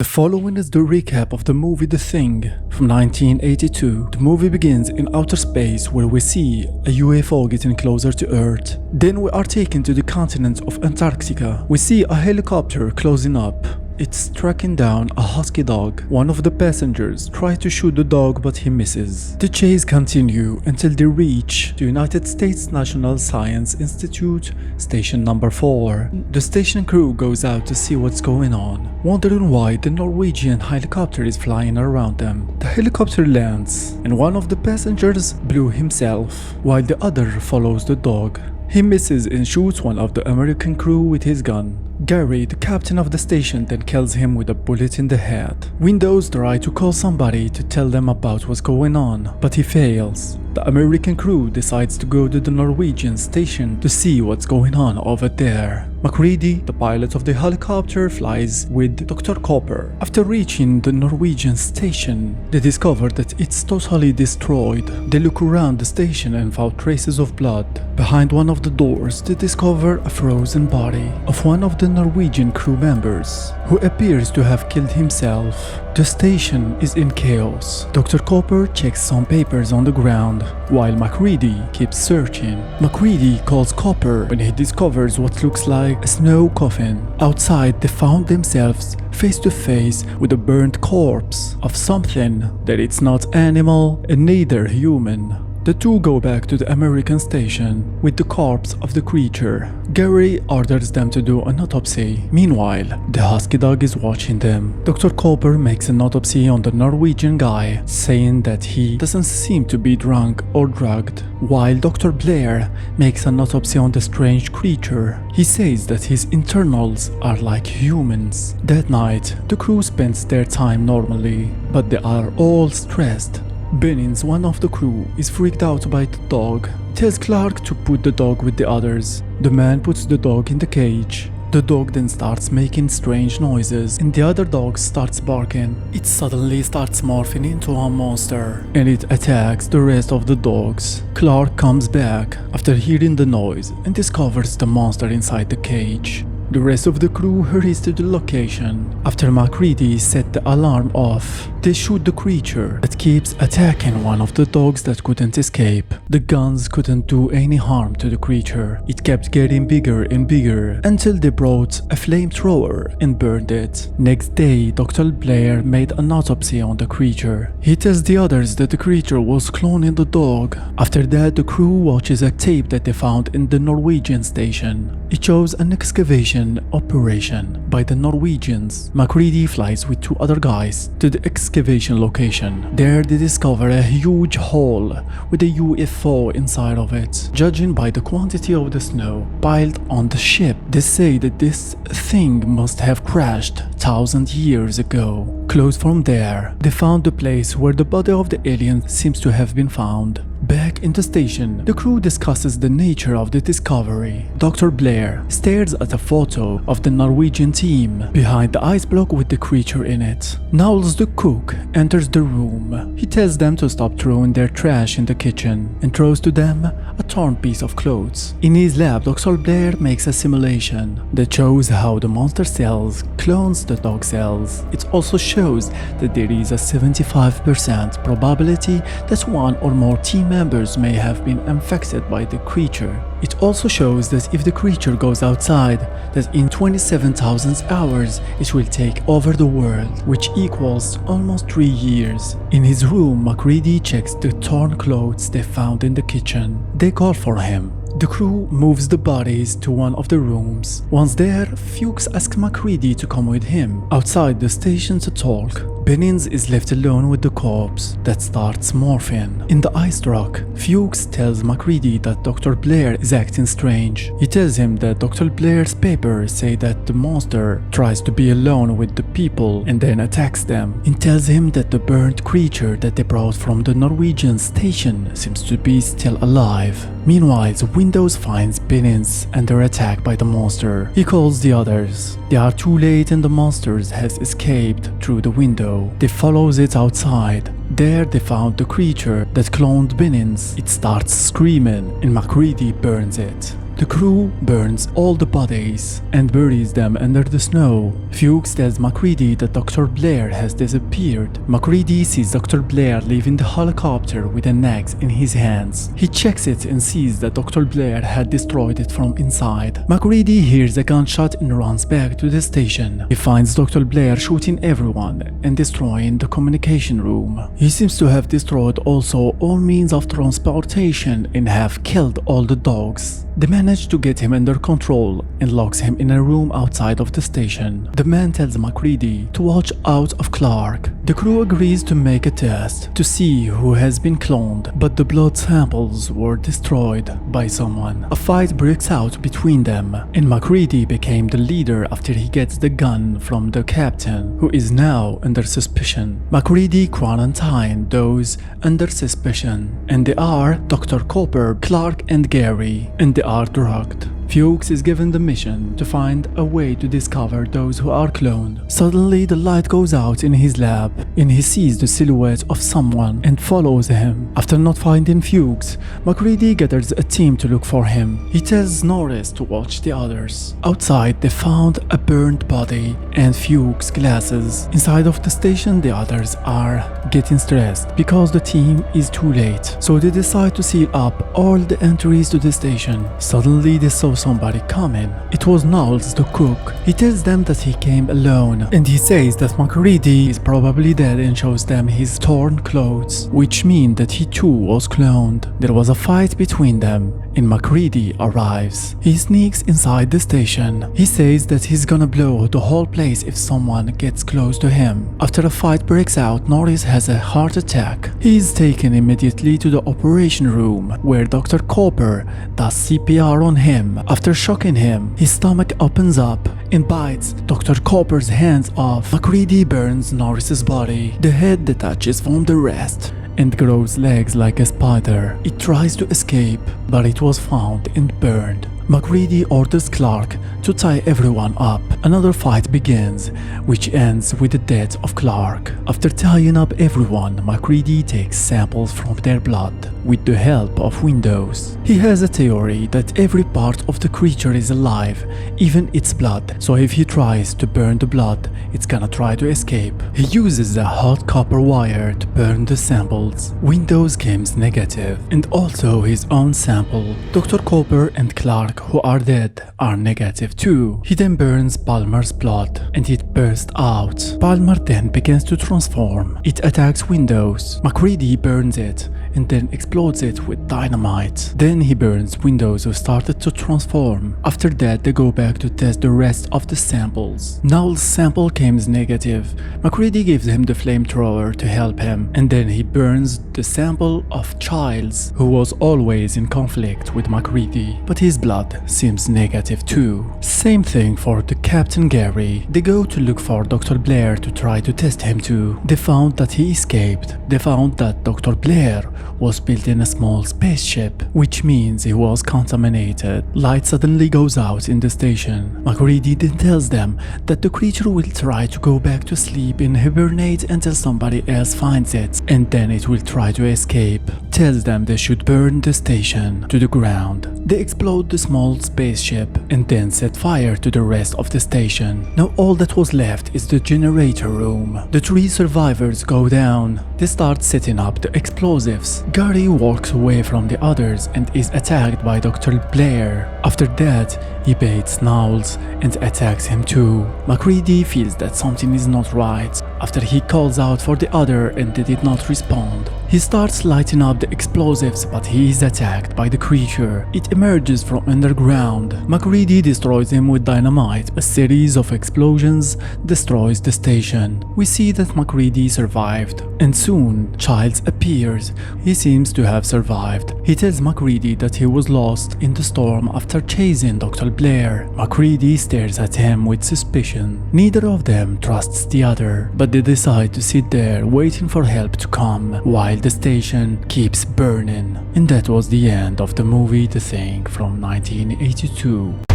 The following is the recap of the movie The Thing from 1982. The movie begins in outer space where we see a UFO getting closer to Earth. Then we are taken to the continent of Antarctica. We see a helicopter closing up. It's tracking down a husky dog. One of the passengers tries to shoot the dog but he misses. The chase continues until they reach the United States National Science Institute, station number 4. The station crew goes out to see what's going on, wondering why the Norwegian helicopter is flying around them. The helicopter lands and one of the passengers blew himself, while the other follows the dog. He misses and shoots one of the American crew with his gun. Gary, the captain of the station, then kills him with a bullet in the head. Windows tries to call somebody to tell them about what's going on, but he fails. The American crew decides to go to the Norwegian station to see what's going on over there. MacReady, the pilot of the helicopter, flies with Dr. Copper. After reaching the Norwegian station, they discover that it's totally destroyed. They look around the station and found traces of blood. Behind one of the doors, they discover a frozen body of one of the Norwegian crew members, who appears to have killed himself. The station is in chaos. Dr. Copper checks some papers on the ground, while MacReady keeps searching. MacReady calls Copper when he discovers what looks like a snow coffin. Outside, they found themselves face to face with a burnt corpse of something that it's not animal and neither human. The two go back to the American station with the corpse of the creature. Gary orders them to do an autopsy. Meanwhile, the husky dog is watching them. Dr. Copper makes an autopsy on the Norwegian guy, saying that he doesn't seem to be drunk or drugged, while Dr. Blair makes an autopsy on the strange creature. He says that his internals are like humans. That night, the crew spends their time normally, but they are all stressed. Bennings, one of the crew, is freaked out by the dog. He tells Clark to put the dog with the others. The man puts the dog in the cage. The dog then starts making strange noises and the other dog starts barking. It suddenly starts morphing into a monster and it attacks the rest of the dogs. Clark comes back after hearing the noise and discovers the monster inside the cage. The rest of the crew hurries to the location. After MacReady set the alarm off, they shoot the creature that keeps attacking one of the dogs that couldn't escape. The guns couldn't do any harm to the creature. It kept getting bigger and bigger until they brought a flamethrower and burned it. Next day, Dr. Blair made an autopsy on the creature. He tells the others that the creature was cloning the dog. After that, the crew watches a tape that they found in the Norwegian station. It shows an excavation operation by the Norwegians. MacReady flies with two other guys to the excavation location. There they discover a huge hole with a UFO inside of it. Judging by the quantity of the snow piled on the ship, they say that this thing must have crashed 1,000 years ago. Close from there, they found the place where the body of the alien seems to have been found. Back in the station, the crew discusses the nature of the discovery. Dr. Blair stares at a photo of the Norwegian team behind the ice block with the creature in it. Knowles, the cook, enters the room. He tells them to stop throwing their trash in the kitchen and throws to them a torn piece of clothes. In his lab, Dr. Blair makes a simulation that shows how the monster cells clones the dog cells. It also shows that there is a 75% probability that one or more team members may have been infected by the creature. It also shows that if the creature goes outside, that in 27,000 hours it will take over the world, which equals almost 3 years. In his room, MacReady checks the torn clothes they found in the kitchen. They call for him. The crew moves the bodies to one of the rooms. Once there, Fuchs asks MacReady to come with him outside the station to talk. Bennings is left alone with the corpse that starts morphing. In the ice truck, Fuchs tells MacReady that Dr. Blair is acting strange. He tells him that Dr. Blair's papers say that the monster tries to be alone with the people and then attacks them, and tells him that the burnt creature that they brought from the Norwegian station seems to be still alive. Meanwhile, Windows finds Bennings under attack by the monster. He calls the others. They are too late and the monster has escaped through the window. They follows it outside. There they found the creature that cloned Bennings. It starts screaming and MacReady burns it. The crew burns all the bodies and buries them under the snow. Fuchs tells MacReady that Dr. Blair has disappeared. MacReady sees Dr. Blair leaving the helicopter with an axe in his hands. He checks it and sees that Dr. Blair had destroyed it from inside. MacReady hears a gunshot and runs back to the station. He finds Dr. Blair shooting everyone and destroying the communication room. He seems to have destroyed also all means of transportation and have killed all the dogs. They manage to get him under control and locks him in a room outside of the station. The man tells MacReady to watch out of Clark. The crew agrees to make a test to see who has been cloned, but the blood samples were destroyed by someone. A fight breaks out between them, and MacReady became the leader after he gets the gun from the captain, who is now under suspicion. MacReady quarantined those under suspicion, and they are Dr. Cooper, Clark, and Gary, and they are drugged. Fuchs is given the mission to find a way to discover those who are cloned. Suddenly the light goes out in his lab and he sees the silhouette of someone and follows him. After not finding Fuchs, MacReady gathers a team to look for him. He tells Norris to watch the others. Outside they found a burned body and Fuchs glasses. Inside of the station the others are getting stressed because the team is too late. So they decide to seal up all the entries to the station. Suddenly they saw somebody coming. It was Knowles the cook. He tells them that he came alone and he says that MacReady is probably dead and shows them his torn clothes, which mean that he too was cloned. There was a fight between them and MacReady arrives. He sneaks inside the station. He says that he's gonna blow the whole place if someone gets close to him. After a fight breaks out, Norris has a heart attack. He is taken immediately to the operation room where Dr. Cooper does CPR on him. After shocking him, his stomach opens up and bites Dr. Cooper's hands off. MacReady burns Norris's body. The head detaches from the rest and grows legs like a spider. It tries to escape, but it was found and burned. MacReady orders Clark to tie everyone up. Another fight begins, which ends with the death of Clark. After tying up everyone, MacReady takes samples from their blood with the help of Windows. He has a theory that every part of the creature is alive, even its blood. So if he tries to burn the blood, it's gonna try to escape. He uses a hot copper wire to burn the samples. Windows comes negative, and also his own sample. Dr. Cooper and Clark, who are dead, are negative too. He then burns Palmer's blood and it bursts out. Palmer then begins to transform. It attacks Windows. MacReady burns it and then explodes it with dynamite. Then he burns Windows, who started to transform. After that they go back to test the rest of the samples. Knowles' sample comes negative. MacReady gives him the flamethrower to help him, and then he burns the sample of Childs, who was always in conflict with MacReady, but his blood seems negative too. Same thing for the Captain Gary. They go to look for Dr. Blair to try to test him too. They found that he escaped. They found that Dr. Blair was built in a small spaceship, which means he was contaminated. Light suddenly goes out in the station. MacReady then tells them that the creature will try to go back to sleep and hibernate until somebody else finds it, and then it will try to escape. Tells them they should burn the station to the ground. They explode the small spaceship and then set fire to the rest of the station. Now all that was left is the generator room. The 3 survivors go down. They start setting up the explosives. Gary walks away from the others and is attacked by Dr. Blair. After that, he baits Knowles and attacks him too. MacReady feels that something is not right after he calls out for the other and they did not respond. He starts lighting up the explosives, but he is attacked by the creature. It emerges from underground. MacReady destroys him with dynamite. A series of explosions destroys the station. We see that MacReady survived, and soon Childs appears. He seems to have survived. He tells MacReady that he was lost in the storm after chasing Dr. Blair. MacReady stares at him with suspicion. Neither of them trusts the other, but they decide to sit there waiting for help to come while the station keeps burning. And that was the end of the movie The Thing from 1982.